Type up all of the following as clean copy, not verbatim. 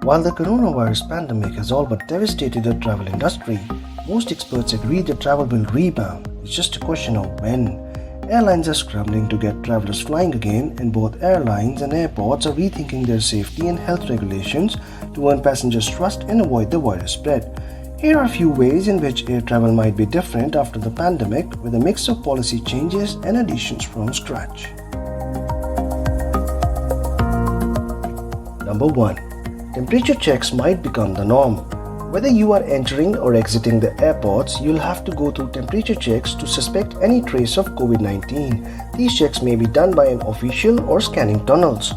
While the coronavirus pandemic has all but devastated the travel industry, most experts agree that travel will rebound. It's just a question of when. Airlines are scrambling to get travelers flying again, and both airlines and airports are rethinking their safety and health regulations to earn passengers' trust and avoid the virus spread. Here are a few ways in which air travel might be different after the pandemic, with a mix of policy changes and additions from scratch. Number 1. Temperature checks might become the norm. Whether you are entering or exiting the airports, you'll have to go through temperature checks to suspect any trace of COVID-19. These checks may be done by an official or scanning tunnels.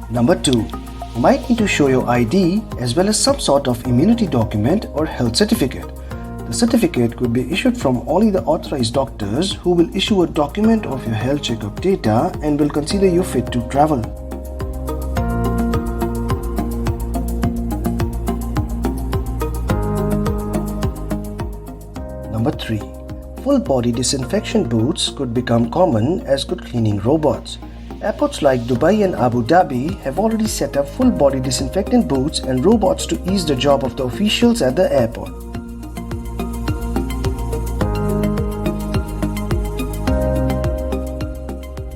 Number 2. You might need to show your ID as well as some sort of immunity document or health certificate. The certificate could be issued from only the authorized doctors, who will issue a document of your health checkup data and will consider you fit to travel. Number 3. Full body disinfection booths could become common, as could cleaning robots. Airports like Dubai and Abu Dhabi have already set up full body disinfectant booths and robots to ease the job of the officials at the airport.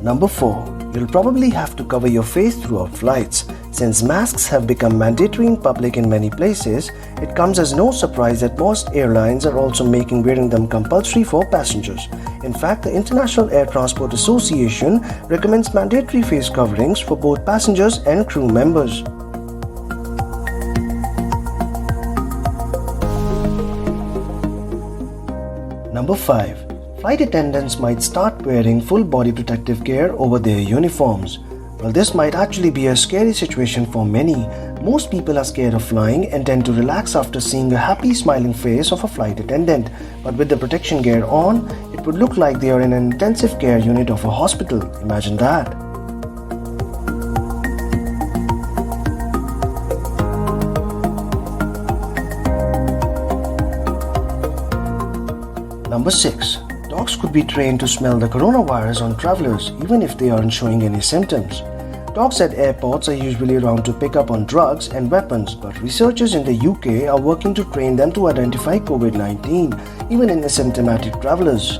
Number 4. You'll probably have to cover your face throughout flights. Since masks have become mandatory in public in many places, it comes as no surprise that most airlines are also making wearing them compulsory for passengers. In fact, the International Air Transport Association recommends mandatory face coverings for both passengers and crew members. Number 5. Flight attendants might start wearing full body protective gear over their uniforms. Well, this might actually be a scary situation for many. Most people are scared of flying and tend to relax after seeing a happy smiling face of a flight attendant. But with the protection gear on, it would look like they are in an intensive care unit of a hospital. Imagine that. Number 6. Dogs could be trained to smell the coronavirus on travelers even if they aren't showing any symptoms. Dogs at airports are usually around to pick up on drugs and weapons, but researchers in the UK are working to train them to identify COVID-19 even in asymptomatic travelers.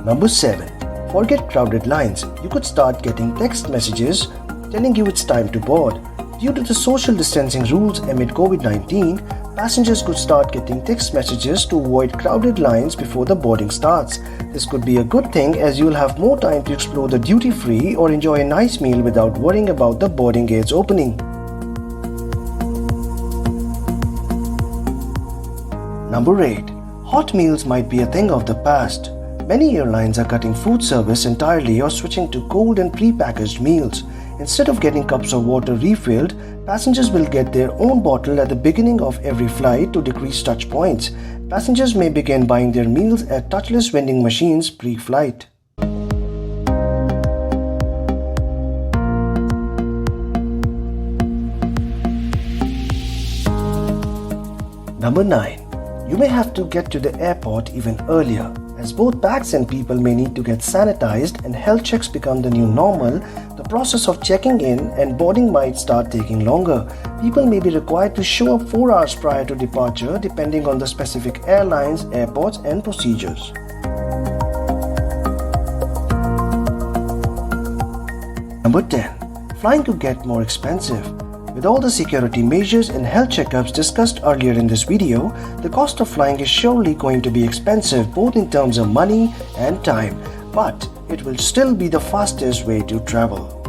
Number 7. Forget crowded lines. You could start getting text messages telling you it's time to board. Due to the social distancing rules amid COVID-19, passengers could start getting text messages to avoid crowded lines before the boarding starts. This could be a good thing, as you'll have more time to explore the duty-free or enjoy a nice meal without worrying about the boarding gates opening. Number 8. Hot meals might be a thing of the past. Many airlines are cutting food service entirely or switching to cold and pre-packaged meals. Instead of getting cups of water refilled, passengers will get their own bottle at the beginning of every flight to decrease touch points. Passengers may begin buying their meals at touchless vending machines pre-flight. Number 9. You may have to get to the airport even earlier. As both bags and people may need to get sanitized and health checks become the new normal, the process of checking in and boarding might start taking longer. People may be required to show up 4 hours prior to departure, depending on the specific airlines, airports, and procedures. Number 10. Flying could get more expensive. With all the security measures and health checkups discussed earlier in this video, the cost of flying is surely going to be expensive, both in terms of money and time, but it will still be the fastest way to travel.